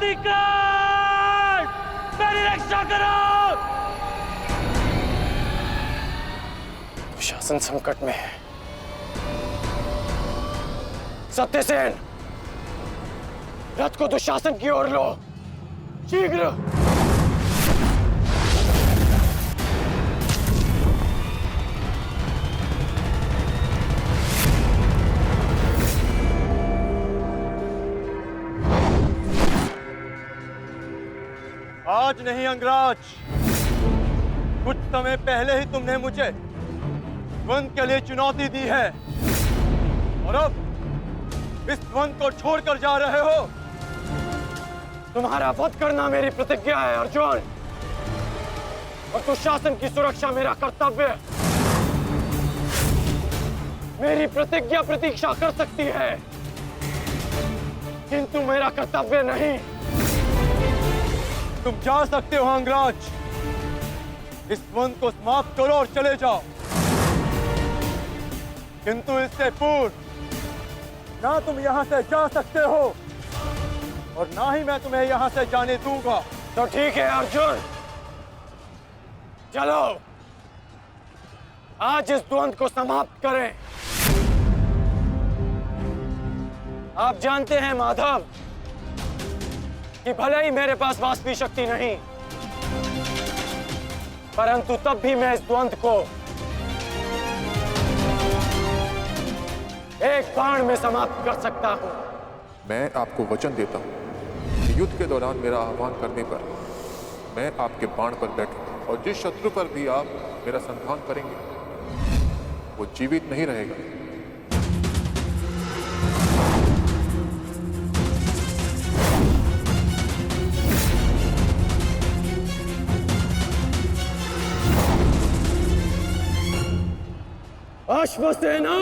अधिकार, मेरी रक्षा करो। शासन संकट में है। सत्यसेन, रथ को दुशासन की ओर लो, शीघ्र। आज नहीं अंगराज, कुछ समय पहले ही तुमने मुझे द्वंद के लिए चुनौती दी है और अब इस द्वंद को छोड़कर जा रहे हो। तुम्हारा वध करना मेरी प्रतिज्ञा है अर्जुन, और दुशासन की सुरक्षा मेरा कर्तव्य है। मेरी प्रतिज्ञा प्रतीक्षा कर सकती है, किंतु मेरा कर्तव्य नहीं। तुम जा सकते हो अंगराज, इस द्वंद को समाप्त करो और चले जाओ, किंतु इससे पूर्व ना तुम यहां से जा सकते हो और ना ही मैं तुम्हें यहां से जाने दूंगा। तो ठीक है अर्जुन, चलो आज इस द्वंद को समाप्त करें। आप जानते हैं माधव कि भले ही मेरे पास वास्तविक शक्ति नहीं, परंतु तब भी मैं इस द्वंद को एक बाण में समाप्त कर सकता हूं। मैं आपको वचन देता हूं कि युद्ध के दौरान मेरा आह्वान करने पर मैं आपके बाण पर बैठूंगा, और जिस शत्रु पर भी आप मेरा संधान करेंगे वो जीवित नहीं रहेगा। अश्वसेना,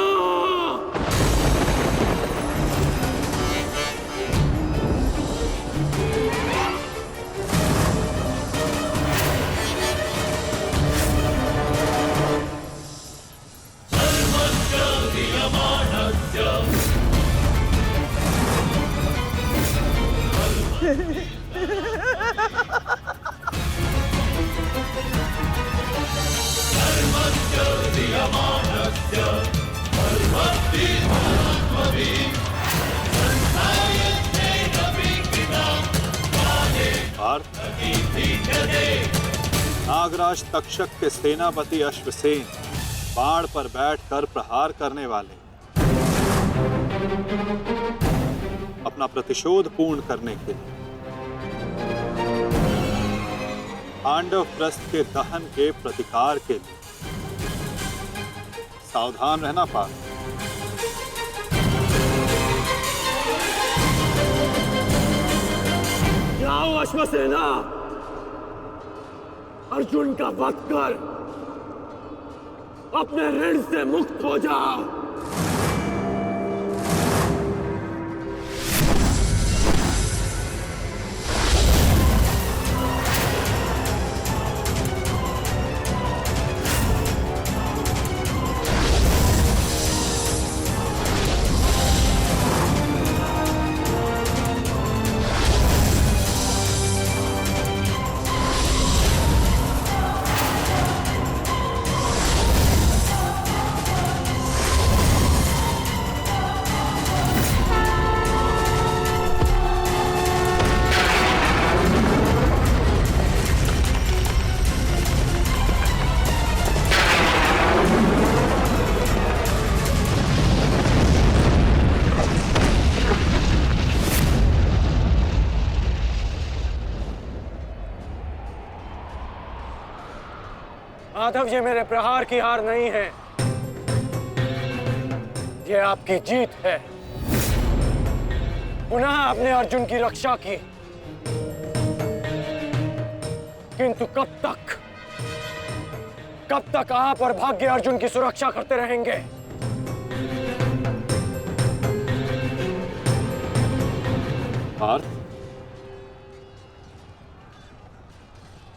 नागराज तक्षक के सेनापति अश्वसेन बाण पर बैठकर प्रहार करने वाले अपना प्रतिशोध पूर्ण करने के लिए पांडव प्रस्थ के दहन के प्रतिकार के लिए सावधान रहना पार्थ। जाओ अश्वसेना, अर्जुन का वध कर अपने ऋण से मुक्त हो जाओ। माधव, ये मेरे प्रहार की हार नहीं है, ये आपकी जीत है। पुनः आपने अर्जुन की रक्षा की, किंतु कब तक आप और भाग्य अर्जुन की सुरक्षा करते रहेंगे? पार्थ,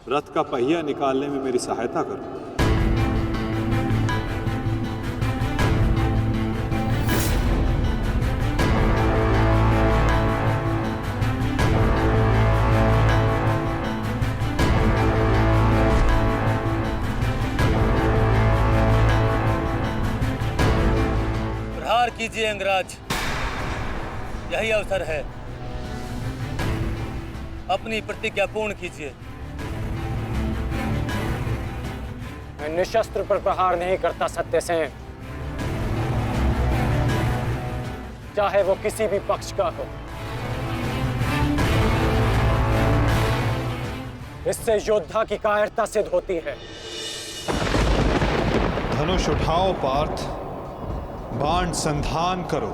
रथ का पहिया निकालने में मेरी सहायता करो। कीजिए अंगराज, यही अवसर है। अपनी प्रतिज्ञा पूर्ण कीजिए। मैं निशस्त्र पर प्रहार नहीं करता सत्यसेन, चाहे वो किसी भी पक्ष का हो। इससे योद्धा की कायरता सिद्ध होती है। धनुष उठाओ पार्थ, बाण संधान करो।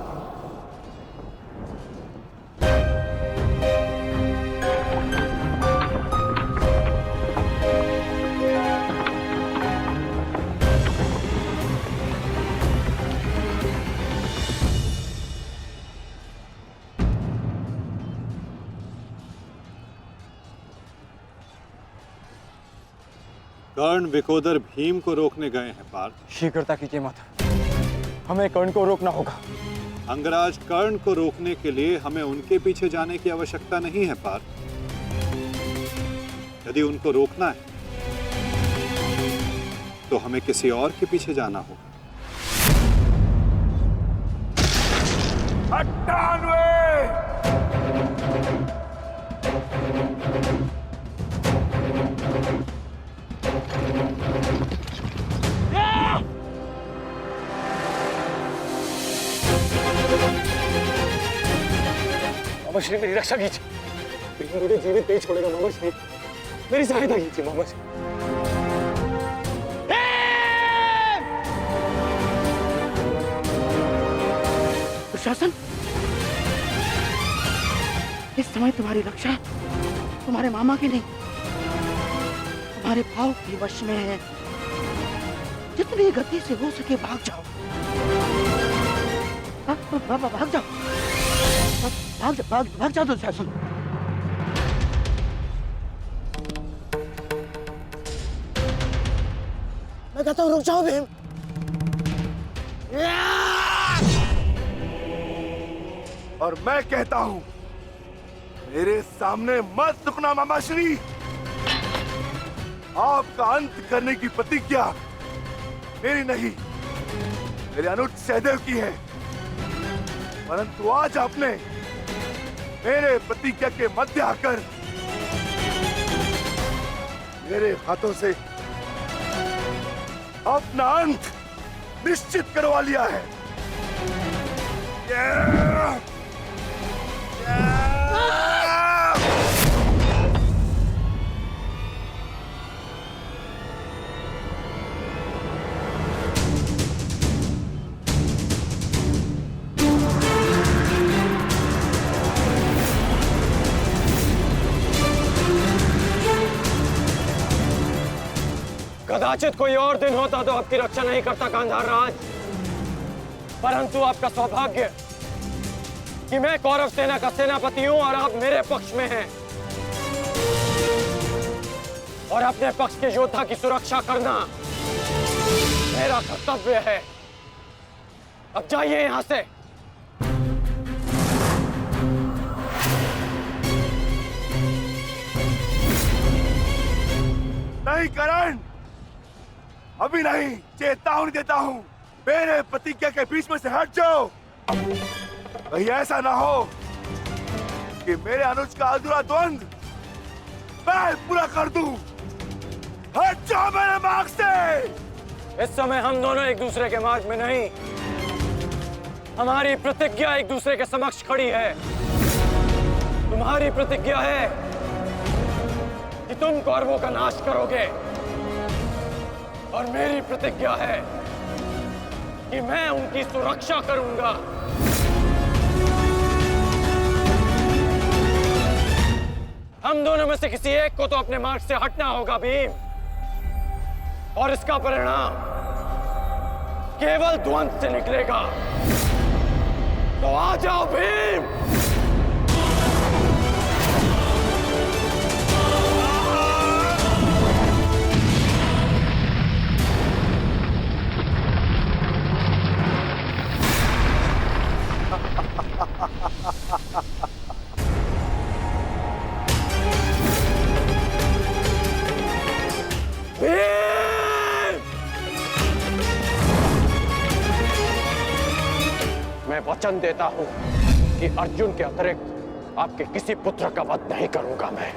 कर्ण विकोदर भीम को रोकने गए हैं पार्थ। शीघ्रता कीजिए माता, हमें कर्ण को रोकना होगा। अंगराज, कर्ण को रोकने के लिए हमें उनके पीछे जाने की आवश्यकता नहीं है पार्थ। यदि उनको रोकना है तो हमें किसी और के पीछे जाना होगा। 98 मामा श्री, मेरी रक्षा कीजिए। भीम मुझे जीवित नहीं छोड़ेगा मामा श्री, मेरी सहायता कीजिए मामा श्री। दुशासन, इस समय तुम्हारी रक्षा तुम्हारे मामा की नहीं, तुम्हारे भाव के वश में है। जितनी गति से हो सके भाग जाओ। भाग जाओ, भाग जाओ दुशासन। मैं कहता हूँ रुक जाओ भीम। और मैं कहता हूं मेरे सामने मत रुकना मामाश्री। आपका अंत करने की प्रतिज्ञा मेरी नहीं, मेरे अनुज सहदेव की है। परंतु आज आपने मेरे प्रतिज्ञा के मध्य आकर मेरे हाथों से अपना अंत निश्चित करवा लिया है। कदाचित कोई और दिन होता तो आपकी रक्षा नहीं करता गांधार राज, परंतु आपका सौभाग्य कि मैं कौरव सेना का सेनापति हूं और आप मेरे पक्ष में हैं और अपने पक्ष के योद्धा की सुरक्षा करना मेरा कर्तव्य है। अब जाइए यहां से। नहीं करण, अभी नहीं, चेतावनी देता हूं। मेरे प्रतिज्ञा के बीच में से हट जाओ। कहीं ऐसा ना हो कि मेरे अनुज का अधूरा द्वंद मैं पूरा कर दूं। हट जाओ मेरे मार्ग से। इस समय हम दोनों एक दूसरे के मार्ग में नहीं, हमारी प्रतिज्ञा एक दूसरे के समक्ष खड़ी है। तुम्हारी प्रतिज्ञा है कि तुम कौरवों का नाश करोगे और मेरी प्रतिज्ञा है कि मैं उनकी सुरक्षा करूंगा। हम दोनों में से किसी एक को तो अपने मार्ग से हटना होगा भीम, और इसका परिणाम केवल द्वंद से निकलेगा। तो आ जाओ भीम। वचन देता हूं कि अर्जुन के अतिरिक्त आपके किसी पुत्र का वध नहीं करूंगा मैं।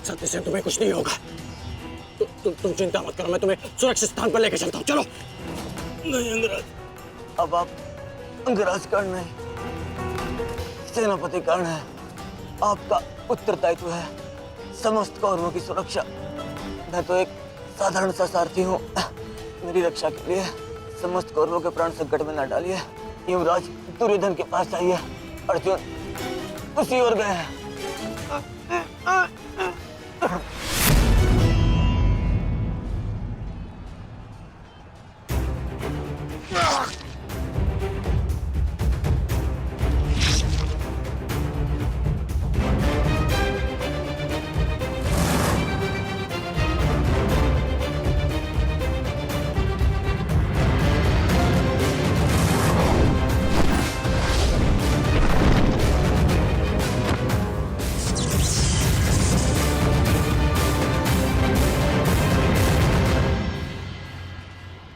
सत्यसेन, तुम्हें कुछ नहीं होगा। तुम चिंता मत करो, मैं तुम्हें सुरक्षित स्थान पर लेकर चलता हूँ। चलो। नहीं अंगराज, अब आप अंगराज कर्ण नहीं, सेनापति कर्ण है। आपका उत्तरदायित्व है समस्त कौरवों की सुरक्षा। मैं तो एक साधारण सा सारथी हूँ। मेरी रक्षा के लिए समस्त कौरवों के प्राण संकट में न डालिए। युवराज दुर्योधन के पास जाइए, अर्जुन उसी ओर गए हैं।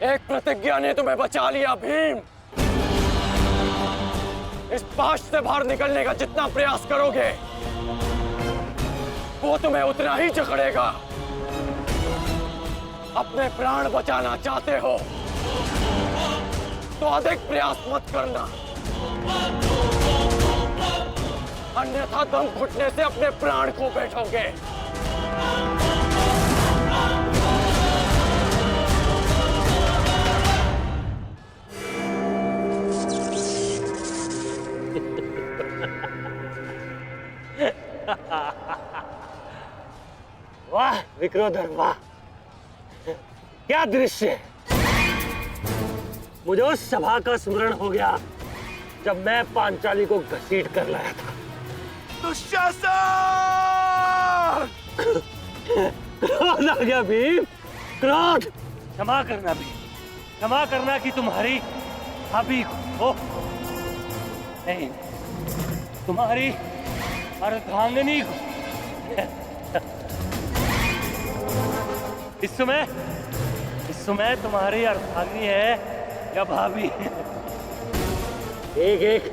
एक प्रतिज्ञा ने तुम्हें बचा लिया भीम। इस पाश से बाहर निकलने का जितना प्रयास करोगे वो तुम्हें उतना ही जकड़ेगा। अपने प्राण बचाना चाहते हो तो अधिक प्रयास मत करना, अन्यथा दम घुटने से अपने प्राण खो बैठोगे। वाह विक्रोधर, वाह क्या दृश्य है। मुझे उस सभा का स्मरण हो गया जब मैं पांचाली को घसीट कर लाया था। दुशासन! क्रोध आ गया भीम, क्रोध। क्षमा करना भीम, क्षमा करना कि तुम्हारी भाभी को नहीं, तुम्हारी अर्धांगिनी को। इस समय तुम्हारी अर्धांगिनी है या भाभी? एक एक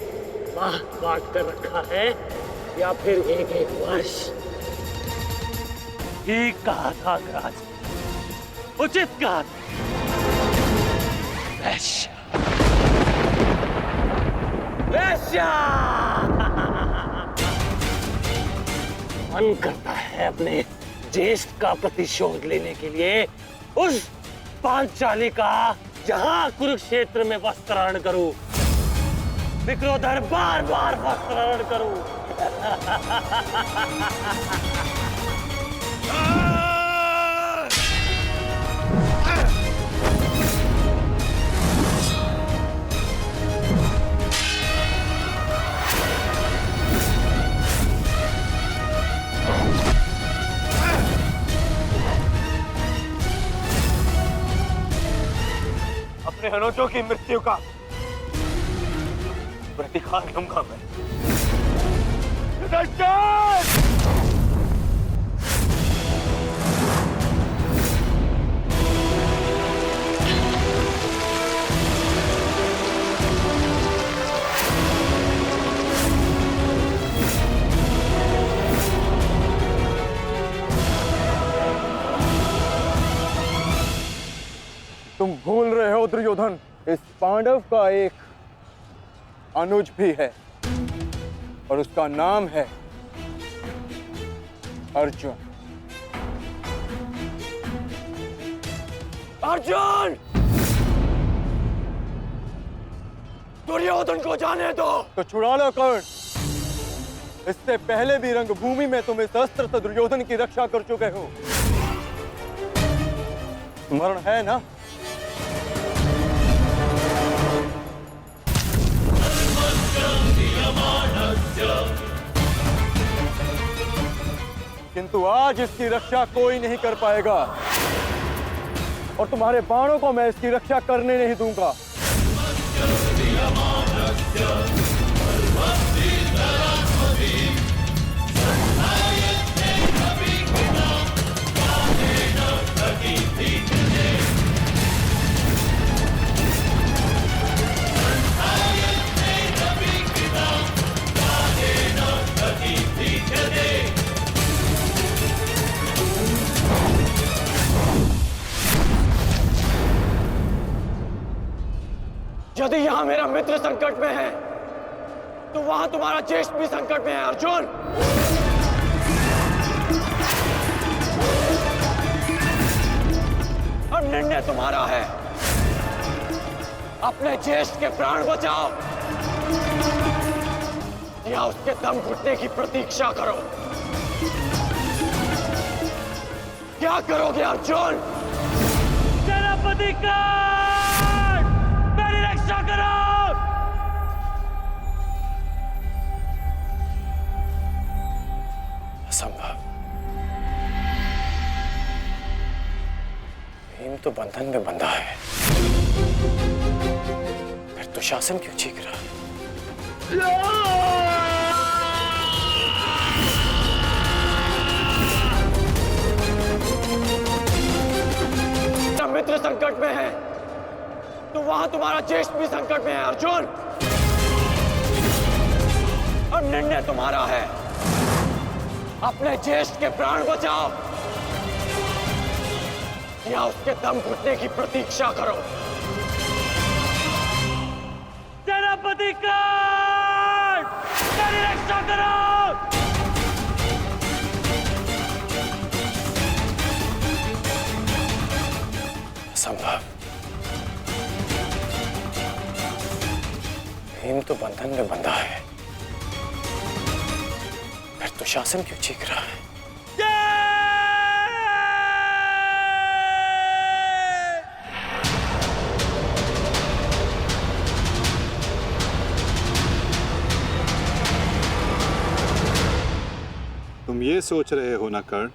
माह काट कर रखा है या फिर एक एक वर्ष? ठीक कहा था अंगराज, उचित कहा था। वैश्य, वैश्य। मन करता है अपने ज्येष्ठ का प्रतिशोध लेने के लिए उस पांचाली का जहां कुरुक्षेत्र में वस्त्राहरण करूं, विक्रोधर बार बार वस्त्राहरण करूं। अपने अनुजों की मृत्यु का प्रतिकार लूंगा मैं। तुम भूल रहे हो दुर्योधन, इस पांडव का एक अनुज भी है और उसका नाम है अर्जुन। अर्जुन! दुर्योधन को जाने दो। तो छुड़ा लो कर्ण। इससे पहले भी रंगभूमि में तुम इस अस्त्र से दुर्योधन की रक्षा कर चुके हो। स्मरण है ना? किंतु आज इसकी रक्षा कोई नहीं कर पाएगा और तुम्हारे बाणों को मैं इसकी रक्षा करने नहीं दूंगा। यदि यहां मेरा मित्र संकट में है तो वहां तुम्हारा ज्येष्ठ भी संकट में है अर्जुन। अब निर्णय तुम्हारा है। अपने ज्येष्ठ के प्राण बचाओ या उसके दम घुटने की प्रतीक्षा करो। क्या करोगे अर्जुन? सेनापति का मेरी रक्षा करो। असंभव। भीम तो बंधन में बंधा है, फिर दुशासन क्यों चीख रहा है? मित्र संकट में है तो वहां तुम्हारा ज्येष्ठ भी संकट में है अर्जुन। अब निर्णय तुम्हारा है। अपने ज्येष्ठ के प्राण बचाओ या उसके दम घुटने की प्रतीक्षा करो। सेनापति का मेरी रक्षा करो। असंभव। भीम तो बंधन में बंधा है, फिर दुशासन क्यों चीख रहा है? तुम ये सोच रहे हो ना कर्ण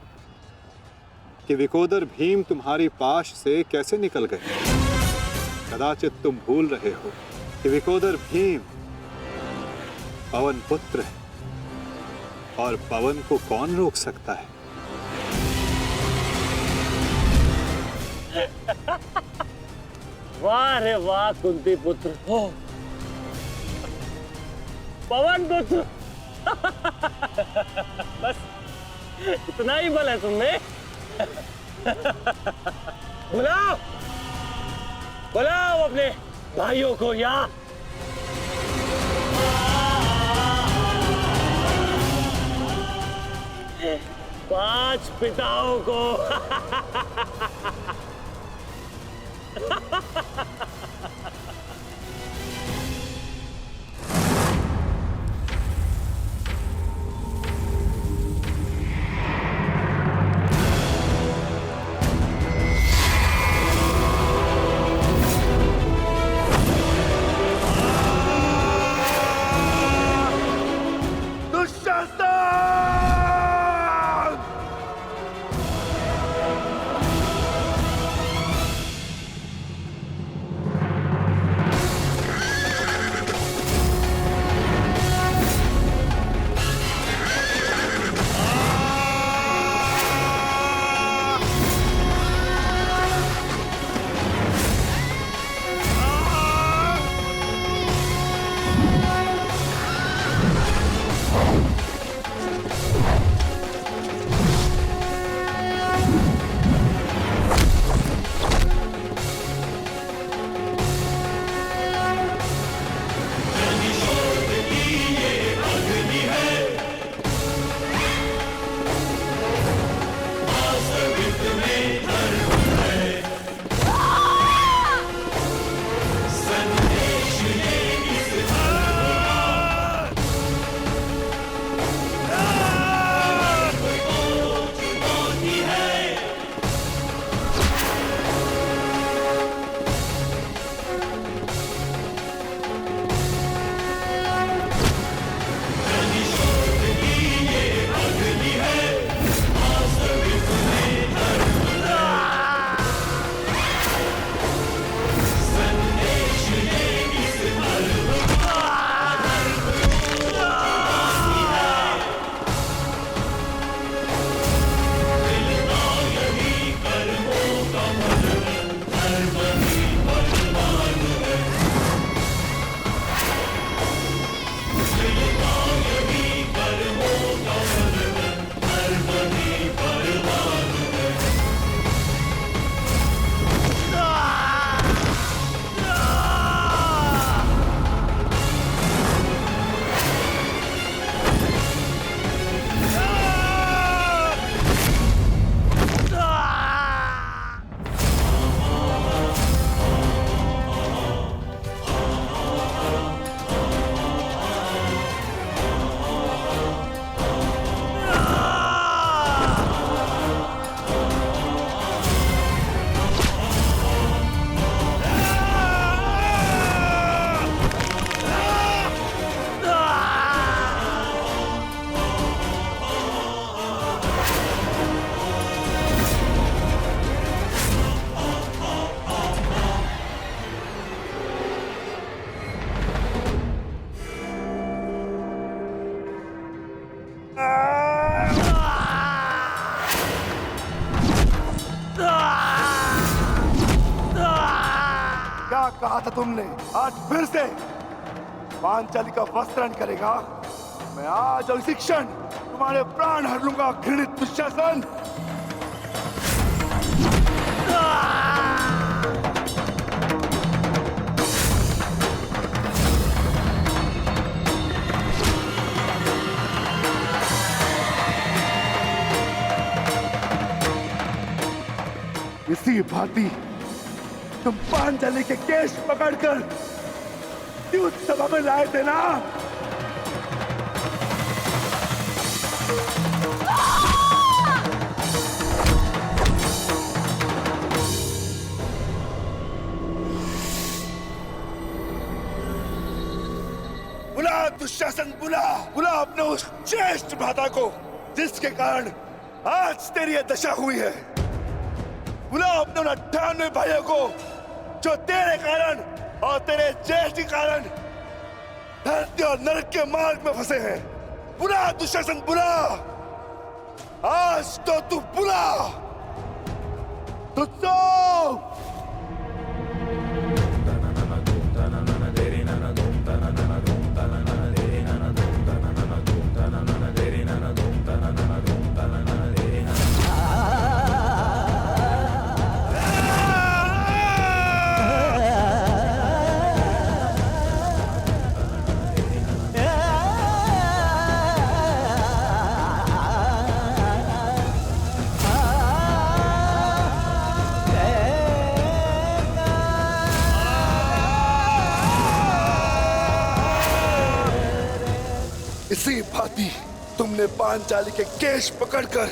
कि विकोदर भीम तुम्हारी पाश से कैसे निकल गए? कदाचित तुम भूल रहे हो कि विकोदर भीम पवन पुत्र है और पवन को कौन रोक सकता है? वाह रे वाह कुंती पुत्र हो, पवन पुत्र। बस इतना ही बल है तुमने। बुलाओ बुलाओ अपने भाइयों को यहाँ। 5 पिताओं को। कहा था तुमने? आज फिर से पांचाली का वस्त्रण करेगा। मैं आज और इसी क्षण तुम्हारे प्राण हर लूंगा, घृणित दुशासन। इसी भांति तुम पांचाली के केश पकड़कर द्यूत सभा में लाए थे ना? बुला दुशासन, बुला बुला अपने उस ज्येष्ठ भ्राता को जिसके कारण आज तेरी यह दशा हुई है। बुला अपने उन 98 भाइयों को जो तेरे कारण और तेरे ज्येष्ठ के कारण धरती और नरक के मार्ग में फंसे हैं। बुला दुशासन, बुला। आज तो तू बुला। तुझको इसी भांति तुमने पांचाली के केश पकड़कर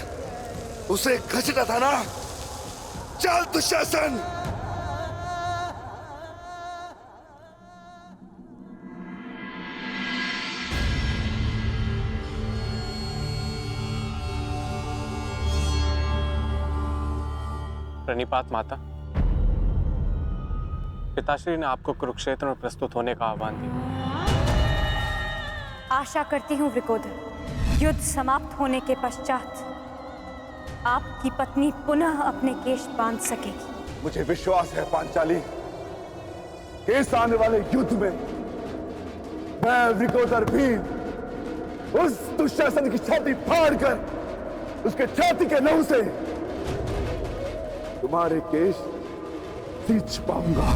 उसे घसीटा था ना? चल दुशासन। प्रणिपात माता। पिताश्री ने आपको कुरुक्षेत्र में प्रस्तुत होने का आह्वान दिया। आशा करती हूँ वृकोदर, युद्ध समाप्त होने के पश्चात आपकी पत्नी पुनः अपने केश बांध सकेगी। मुझे विश्वास है पांचाली कि इस आने वाले युद्ध में मैं वृकोदर भीम उस दुशासन की छाती फाड़कर उसके छाती के लहू से तुम्हारे केश सींच पाऊंगा।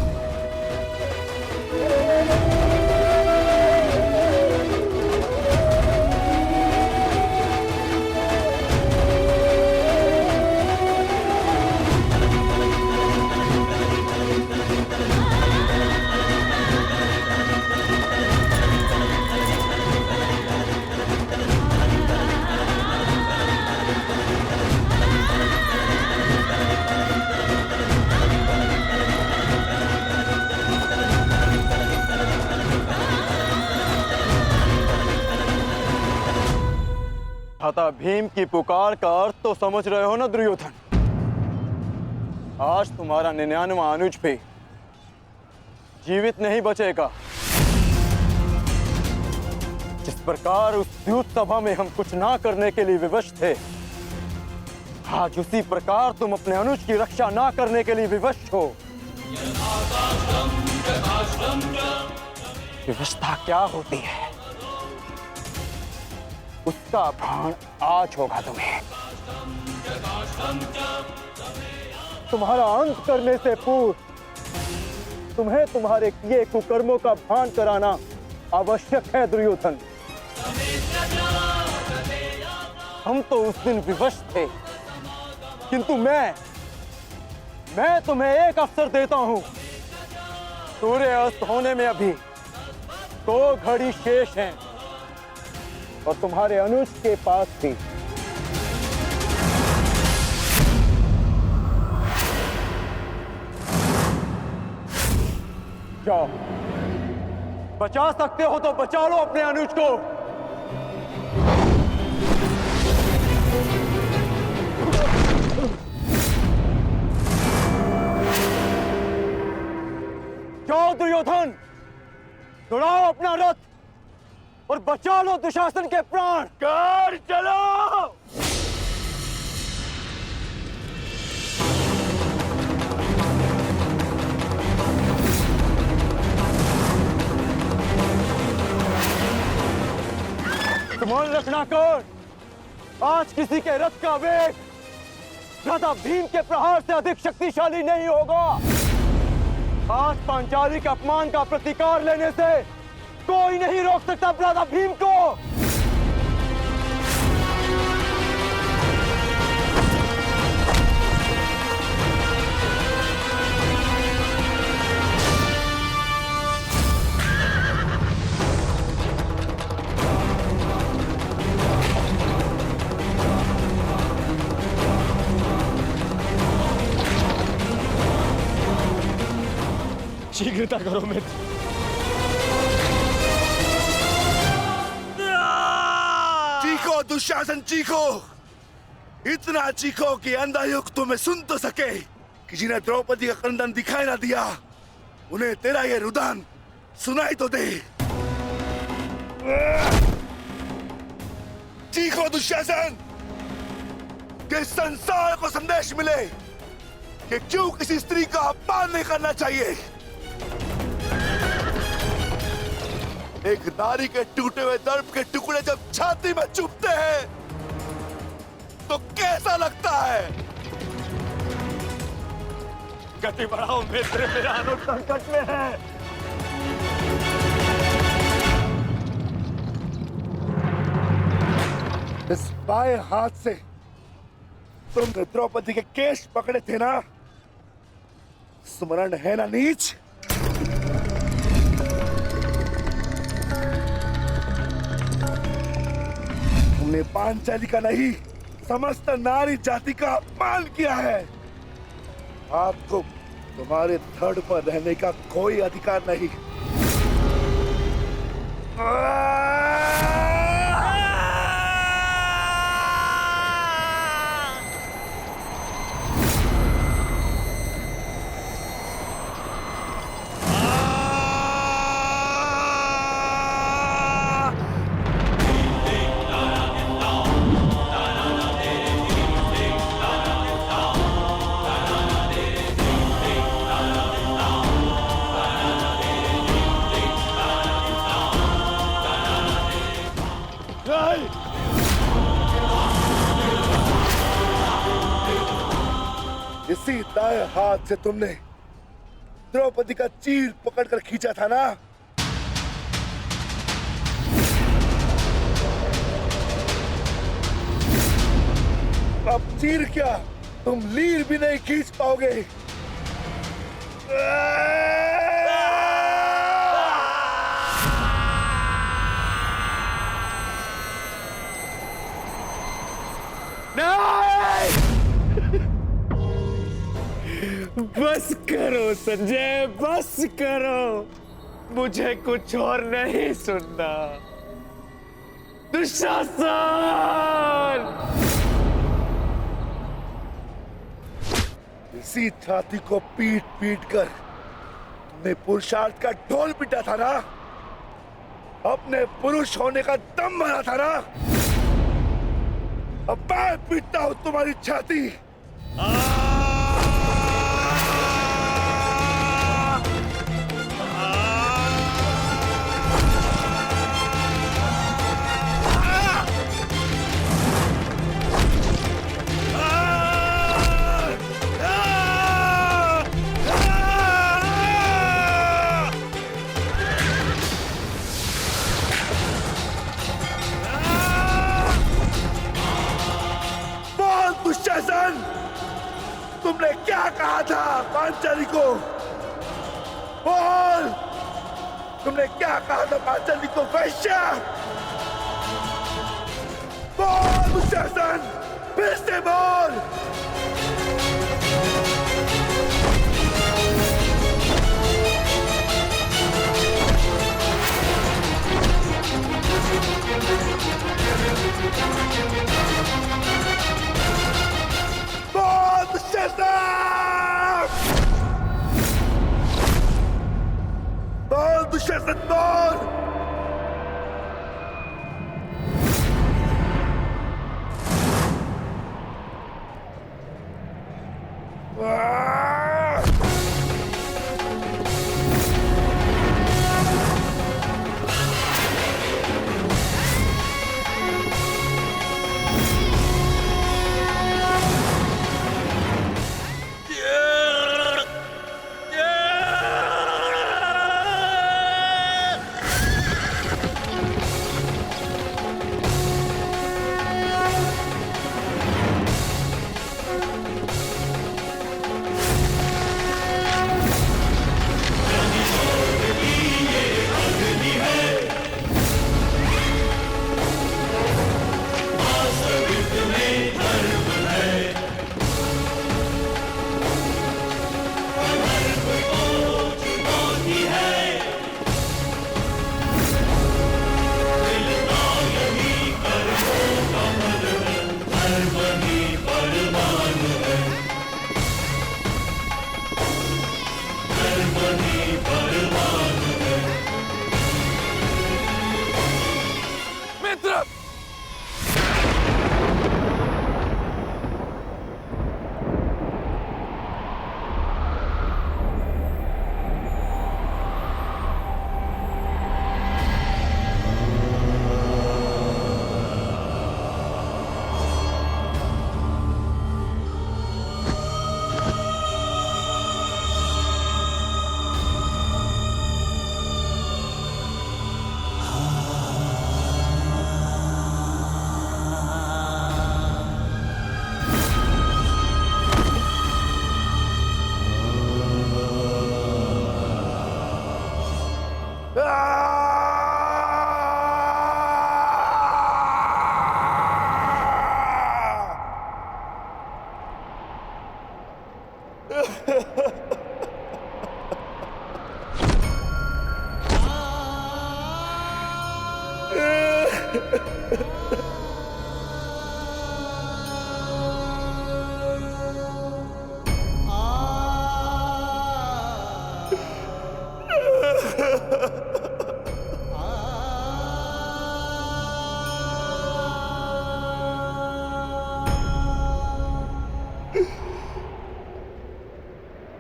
भ्राता भीम की पुकार का अर्थ तो समझ रहे हो ना दुर्योधन? आज तुम्हारा 99वां अनुज भी जीवित नहीं बचेगा। जिस प्रकार उस द्यूत सभा में हम कुछ ना करने के लिए विवश थे, आज उसी प्रकार तुम अपने अनुज की रक्षा ना करने के लिए विवश हो। विवशता क्या होती है उसका भान आज होगा तुम्हें। तुम्हारा अंत करने से पूर्व तुम्हें तुम्हारे किए कुकर्मों का भान कराना आवश्यक है दुर्योधन। हम तो उस दिन विवश थे, किंतु मैं तुम्हें एक अवसर देता हूं। सूर्य अस्त होने में अभी 2 घड़ी शेष हैं और तुम्हारे अनुज के पास भी। जाओ, बचा सकते हो तो बचा लो अपने अनुज को। जाओ दुर्योधन, दौड़ाओ अपना रथ और बचा लो दुशासन के प्राण। कर चलो। मन रखना कौन, आज किसी के रथ का वेग भ्राता भीम के प्रहार से अधिक शक्तिशाली नहीं होगा। आज पांचाली के अपमान का प्रतिकार लेने से कोई नहीं रोक सकता भ्राता भीम को। शीघ्रता करो मित्र। चीखो दुशासन चीखो, इतना चीखो कि अंधायुक्त तुम्हें सुन तो सके कि जिन्हें द्रौपदी का क्रंदन दिखाई ना दिया उन्हें तेरा ये रुदन सुनाई तो दे। चीखो दुशासन कि संसार को संदेश मिले कि क्यों किसी स्त्री का अपमान नहीं करना चाहिए। एक नारी के टूटे हुए दर्प के टुकड़े जब छाती में चुभते हैं तो कैसा लगता है। गति बढ़ाओ मित्र, मेरा अनुज संकट में है। इस बाएं हाथ से तुमने द्रौपदी के केश पकड़े थे ना, स्मरण है ना नीच। तुमने पांचाली का नहीं समस्त नारी जाति का अपमान किया है। आपको तुम्हारे धड़ पर रहने का कोई अधिकार नहीं। इसी दाएं हाथ से तुमने द्रौपदी का चीर पकड़कर खींचा था ना। अब चीर क्या, तुम लीर भी नहीं खींच पाओगे। बस करो संजय, बस करो, मुझे कुछ और नहीं सुनना। दुशासन! इसी छाती को पीट पीट कर तुमने पुरुषार्थ का ढोल पीटा था ना, अपने पुरुष होने का दम भरा था ना। अब मैं पीटता हूं तुम्हारी छाती। दुशासन, तुमने क्या कहा था पांचाली को? बोल, तुमने क्या कहा था पांचाली को? वैश्या! बोल दुशासन, फिर से बोल। बोल दुशासन! बोल दुशासन, बोल।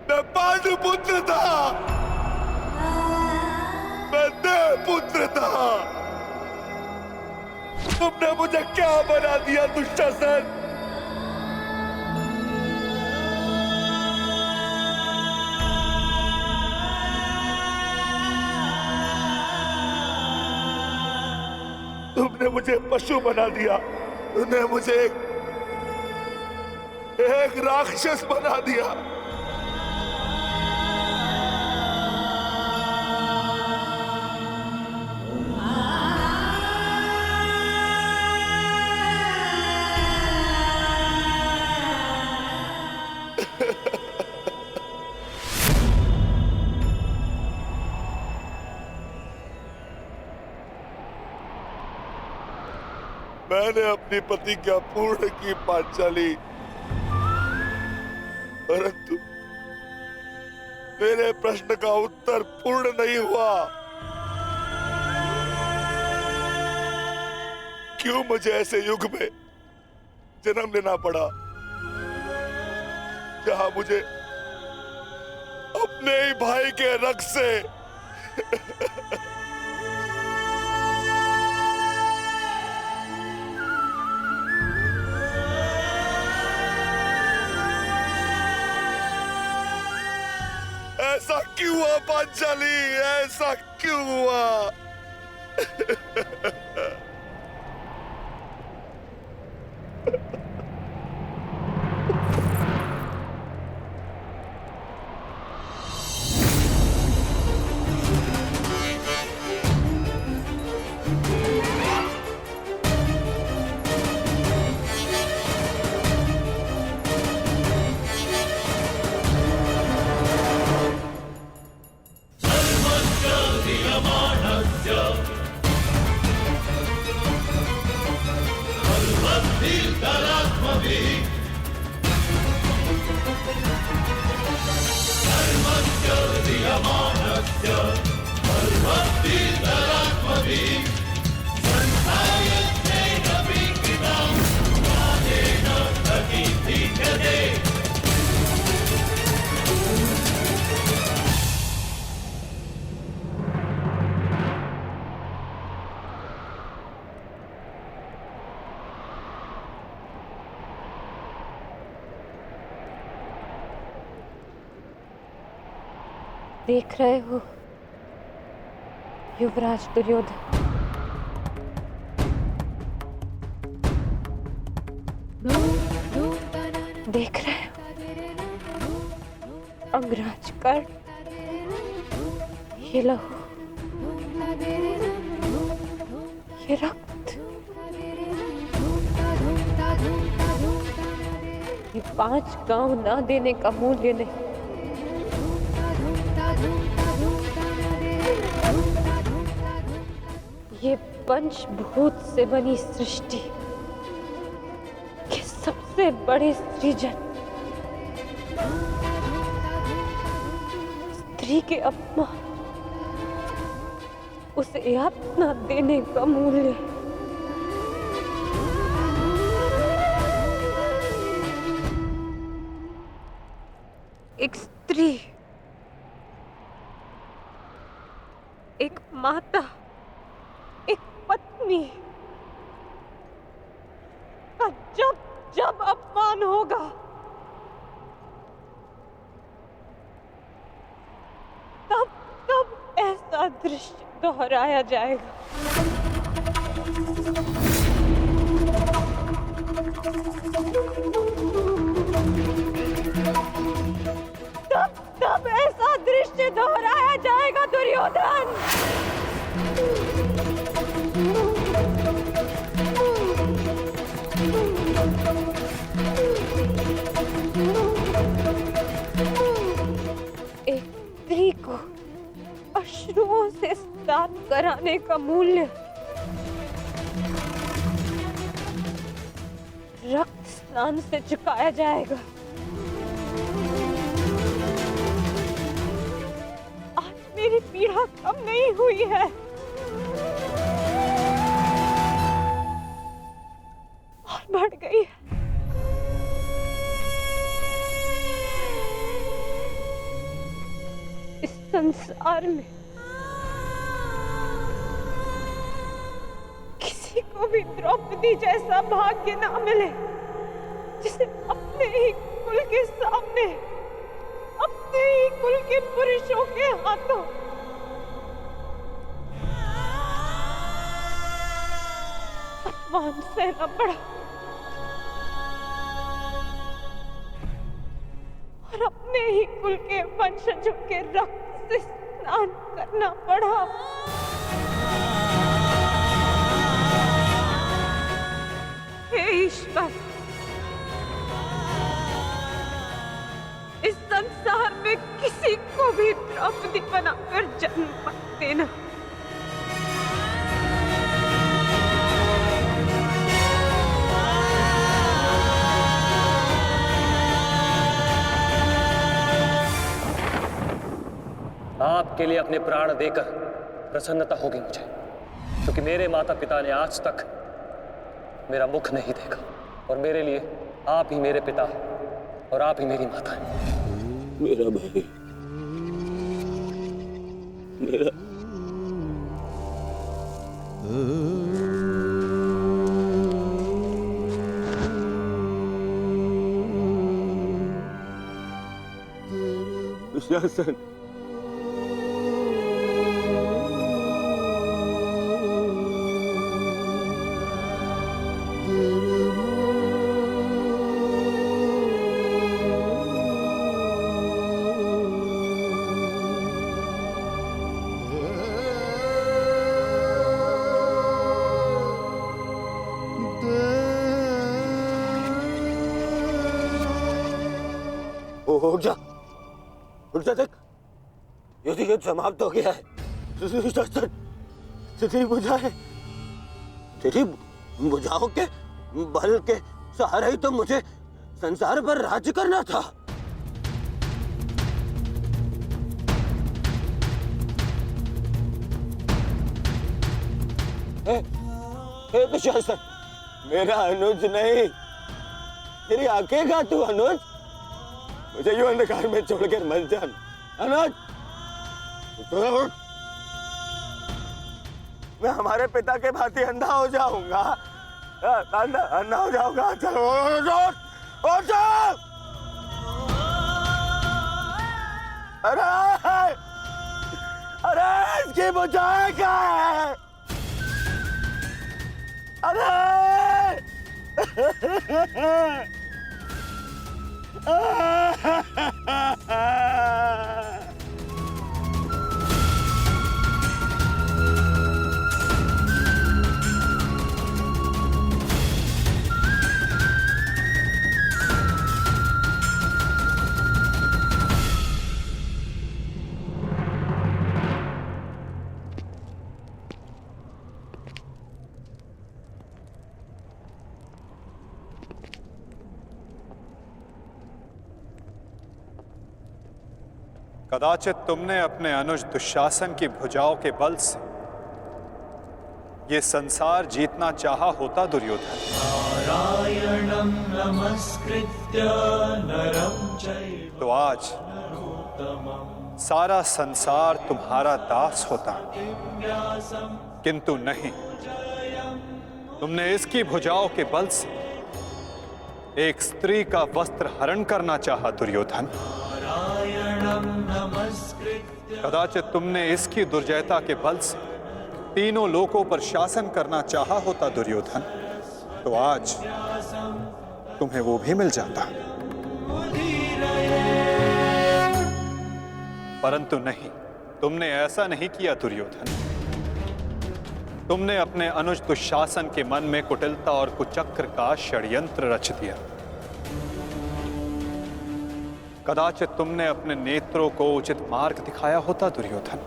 मैं पांडुपुत्र था, मैं देवपुत्र था। तुमने मुझे क्या बना दिया दुशासन? तुमने मुझे पशु बना दिया, तुमने मुझे एक राक्षस बना दिया। मैंने अपनी प्रतिज्ञा पूर्ण की पांचाली, परंतु मेरे प्रश्न का उत्तर पूर्ण नहीं हुआ। क्यों मुझे ऐसे युग में जन्म लेना पड़ा जहां मुझे अपने ही भाई के रक्त से ऐसा क्यों हुआ पांचाली? ऐसा क्यों हुआ? देख रहे हो युवराज दुर्योधन, देख रहे हो अंगराज कर्ण, ये लहू, ये रक्त, ये 5 गांव ना देने का मूल्य नहीं। ये पंचभूत से बनी सृष्टि के सबसे बड़े सृजन, स्त्री के अपमान, उसे यातना देने का मूल्य। एक स्त्री, एक माता, एक पत्नी का जब जब अपमान होगा, तब तब ऐसा दृश्य दोहराया जाएगा। तब तब ऐसा दृश्य दोहराया जाएगा दुर्योधन। एक स्त्री को अश्रुओं से स्नान कराने का मूल्य रक्त स्नान से चुकाया जाएगा। आज मेरी पीड़ा कम नहीं हुई है, और बढ़ गई है। इस संसार में किसी को भी द्रौपदी जैसा भाग्य ना मिले, जिसे अपने ही कुल के सामने, अपने ही कुल के पुरुषों के हाथों अपमान सहना पड़ा और अपने ही कुल के वंशजों के रक्त से स्नान करना पड़ा। हे ईश्वर, इस संसार में किसी को भी द्रौपदी बनाकर जन्म मत देना। आपके लिए अपने प्राण देकर प्रसन्नता होगी मुझे, क्योंकि मेरे माता पिता ने आज तक मेरा मुख नहीं देखा, और मेरे लिए आप ही मेरे पिता और आप ही मेरी माता हैं। मेरा भाई, मेरा दुशासन, उठ जा देख, युद्ध समाप्त हो गया है। तेरी भुजाओं के बल के सहारे ही तो मुझे संसार पर राज्य करना था। दुशासन, मेरा अनुज नहीं, तेरी आंखें का तू अनुज, मुझे यूं अंधकार में छोड़कर मत जान। अनुज, मैं हमारे पिता के भांति अंधा हो जाऊंगा, अंधा हो जाऊंगा। चलो अरे इसकी बुझाए क्या है? अरे कदाचित तुमने अपने अनुज दुशासन की भुजाओं के बल से ये संसार जीतना चाहा होता दुर्योधन। नारायणं नमस्कृत्य नरं चैव तो आज सारा संसार तुम्हारा दास होता, किंतु नहीं, तुमने इसकी भुजाओं के बल से एक स्त्री का वस्त्र हरण करना चाहा दुर्योधन। कदाचित तुमने इसकी दुर्जयता के बल से तीनों लोकों पर शासन करना चाहा होता दुर्योधन, तो आज तुम्हें वो भी मिल जाता। परंतु नहीं, तुमने ऐसा नहीं किया दुर्योधन। तुमने अपने अनुज दुशासन के मन में कुटिलता और कुचक्र का षड्यंत्र रच दिया। कदाचित तुमने अपने नेत्रों को उचित मार्ग दिखाया होता दुर्योधन,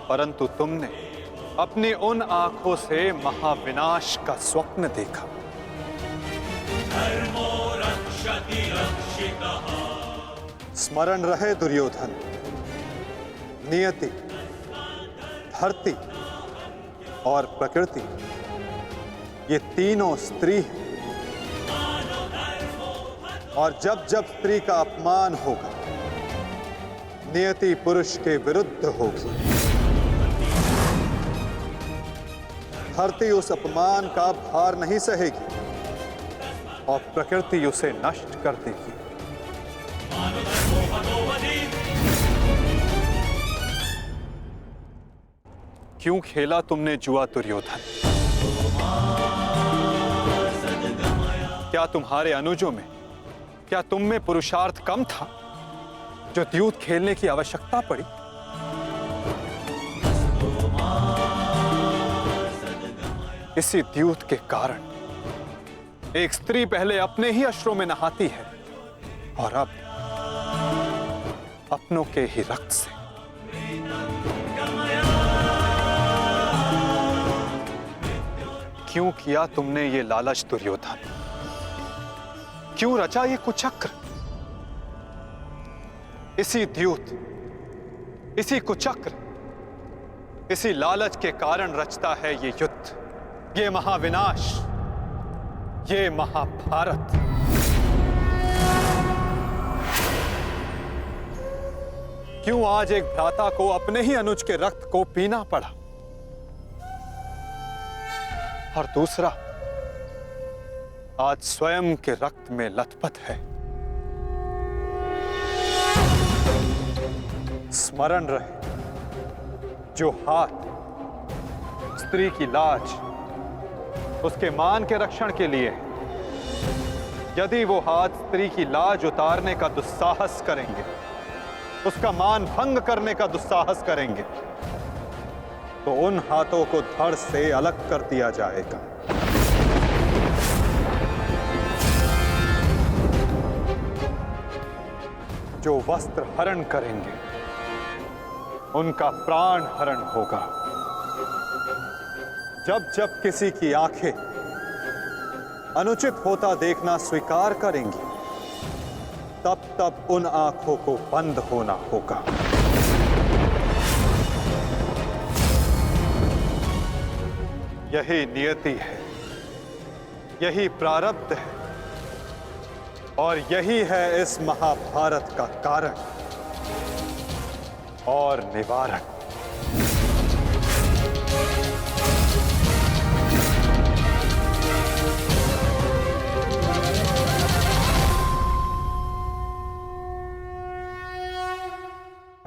परंतु तुमने अपनी उन आंखों से महाविनाश का स्वप्न देखा। स्मरण रहे दुर्योधन, नियति, धरती और प्रकृति ये तीनों स्त्री हैं। और जब जब स्त्री का अपमान होगा, नियति पुरुष के विरुद्ध होगी। धरती उस अपमान का भार नहीं सहेगी और प्रकृति उसे नष्ट कर देगी। क्यों खेला तुमने जुआ दुर्योधन? क्या तुम्हारे अनुजों में, क्या तुम में पुरुषार्थ कम था जो द्यूत खेलने की आवश्यकता पड़ी? इसी द्यूत के कारण एक स्त्री पहले अपने ही अश्रों में नहाती है और अब अपनों के ही रक्त से। क्यों किया तुमने ये लालच दुर्योधन? क्यों रचा ये कुचक्र? इसी द्यूत, इसी कुचक्र, इसी लालच के कारण रचता है ये युद्ध, ये महाविनाश, ये महाभारत। क्यों आज एक भ्राता को अपने ही अनुज के रक्त को पीना पड़ा और दूसरा आज स्वयं के रक्त में लथपथ है? स्मरण रहे, जो हाथ स्त्री की लाज, उसके मान के रक्षण के लिए, यदि वो हाथ स्त्री की लाज उतारने का दुस्साहस करेंगे, उसका मान भंग करने का दुस्साहस करेंगे, तो उन हाथों को धड़ से अलग कर दिया जाएगा। जो वस्त्र हरण करेंगे, उनका प्राण हरण होगा। जब जब किसी की आंखें अनुचित होता देखना स्वीकार करेंगी, तब तब उन आंखों को बंद होना होगा। यही नियति है, यही प्रारब्ध है और यही है इस महाभारत का कारण और निवारण।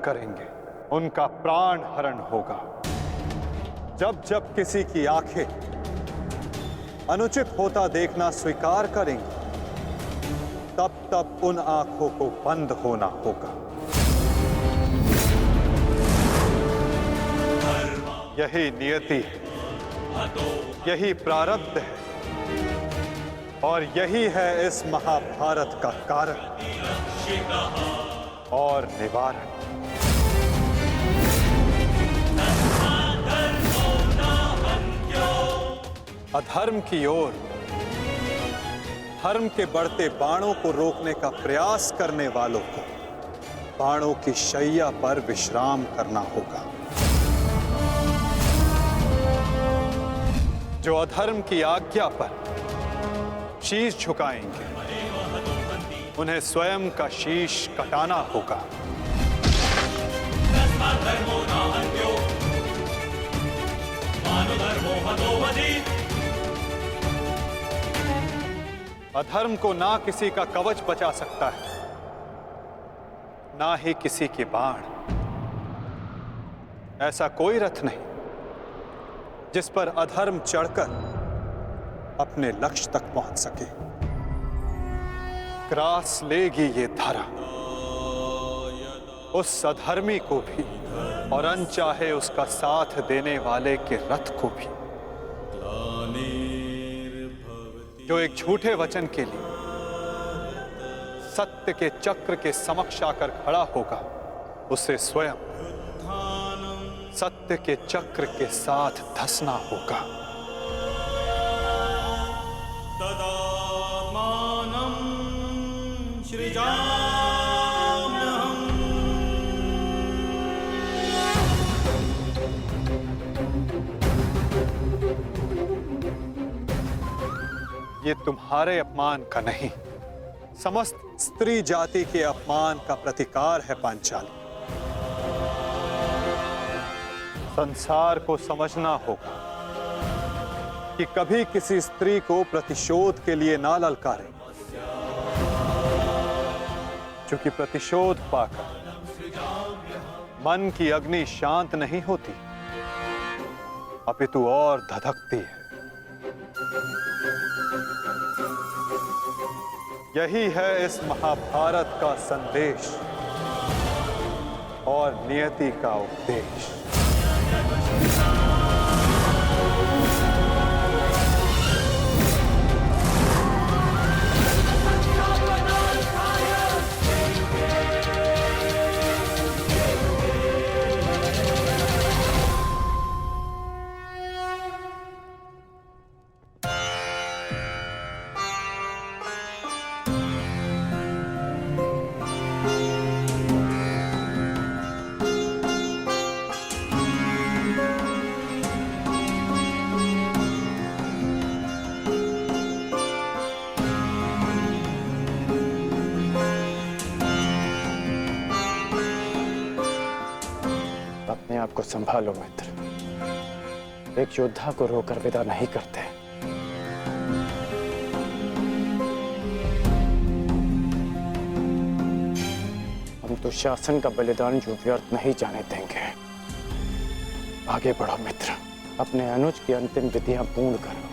करेंगे, उनका प्राण हरण होगा। जब जब किसी की आंखें अनुचित होता देखना स्वीकार करेंगी, तब तब उन आंखों को बंद होना होगा। यही नियति है, यही प्रारब्ध है और यही है इस महाभारत का कारण और निवारण। अधर्म की ओर धर्म के बढ़ते बाणों को रोकने का प्रयास करने वालों को बाणों की शैया पर विश्राम करना होगा। जो अधर्म की आज्ञा पर शीश झुकाएंगे, उन्हें स्वयं का शीश कटाना होगा। अधर्म को ना किसी का कवच बचा सकता है, ना ही किसी के बाण। ऐसा कोई रथ नहीं जिस पर अधर्म चढ़कर अपने लक्ष्य तक पहुंच सके। ग्रास लेगी ये धरा उस अधर्मी को भी और अनचाहे उसका साथ देने वाले के रथ को भी, जो एक झूठे वचन के लिए सत्य के चक्र के समक्ष आकर खड़ा होगा, उसे स्वयं सत्य के चक्र के साथ धंसना होगा। ये तुम्हारे अपमान का नहीं, समस्त स्त्री जाति के अपमान का प्रतिकार है पांचाली। संसार को समझना होगा कि कभी किसी स्त्री को प्रतिशोध के लिए ना ललकारें, क्योंकि प्रतिशोध पाकर मन की अग्नि शांत नहीं होती, अपितु और धधकती है। यही है इस महाभारत का संदेश और नियति का उपदेश। अपने आप को संभालो मित्र, एक योद्धा को रोकर विदा नहीं करते। हम तो शासन का बलिदान जो व्यर्थ नहीं जाने देंगे। आगे बढ़ो मित्र, अपने अनुज की अंतिम विधियां पूर्ण करो।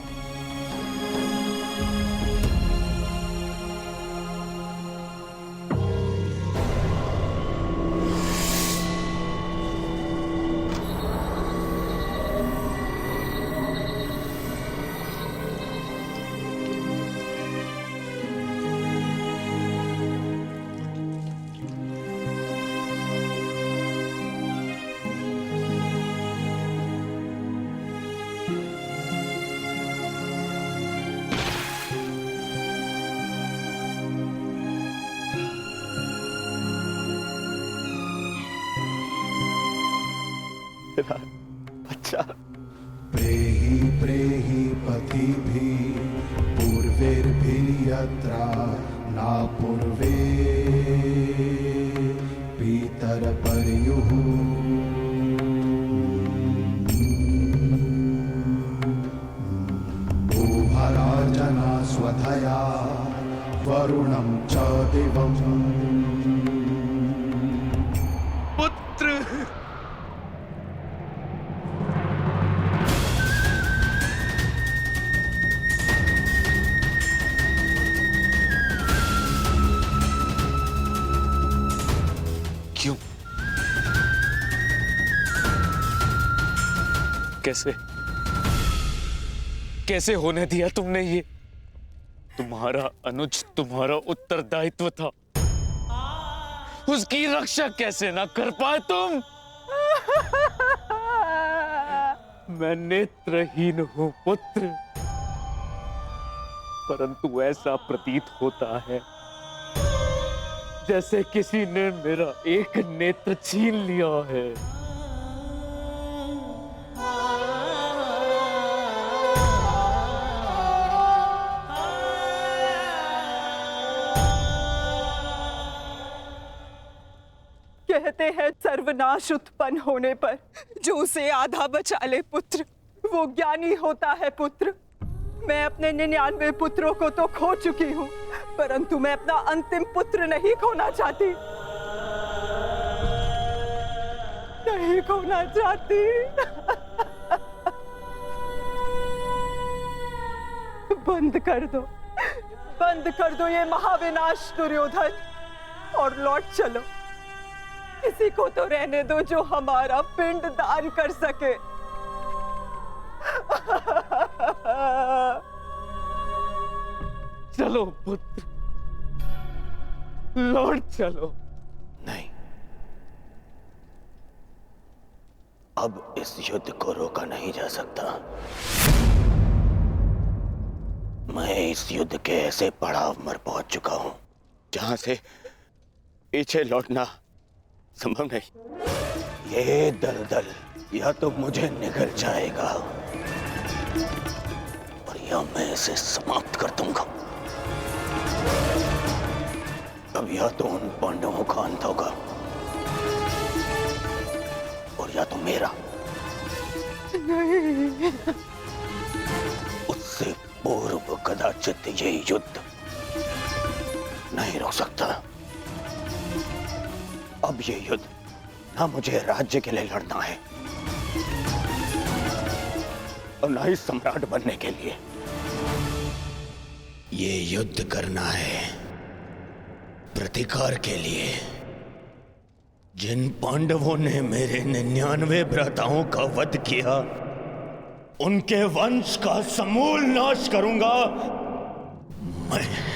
अच्छा, प्रेहि प्रेहि पतिभिः पूर्वैर्भिर्यत्र न पूर्वे पितरपर्युः भूभराजना स्वधया वरुणं च दिवम्। पुत्र क्यों? कैसे होने दिया तुमने ये? तुम्हारा अनुज तुम्हारा उत्तरदायित्व था, उसकी रक्षा कैसे ना कर पाए तुम? मैं नेत्रहीन हूं पुत्र, परंतु ऐसा प्रतीत होता है जैसे किसी ने मेरा एक नेत्र छीन लिया है। कहते हैं सर्वनाश उत्पन्न होने पर जो उसे आधा बचा ले पुत्र, वो ज्ञानी होता है पुत्र। मैं अपने 99 पुत्रों को तो खो चुकी हूँ, परंतु मैं अपना अंतिम पुत्र नहीं खोना चाहती, नहीं खोना चाहती। बंद कर दो ये महाविनाश दुर्योधन, और लौट चलो। किसी को तो रहने दो जो हमारा पिंड दान कर सके। चलो पुत्र, लौट चलो। नहीं, अब इस युद्ध को रोका नहीं जा सकता। मैं इस युद्ध के ऐसे पड़ाव पर पहुंच चुका हूं जहां से पीछे लौटना संभव नहीं। ये दलदल या तो मुझे निगल जाएगा और या मैं इसे समाप्त कर दूंगा। अब या तो उन पांडवों का अंत होगा और या तो मेरा। नहीं। उससे पूर्व कदाचित ये युद्ध नहीं रोक सकता। अब ये युद्ध ना मुझे राज्य के लिए लड़ना है और ना ही सम्राट बनने के लिए। ये युद्ध करना है प्रतिकार के लिए। जिन पांडवों ने मेरे 99 भ्राताओं का वध किया, उनके वंश का समूल नाश करूंगा मैं।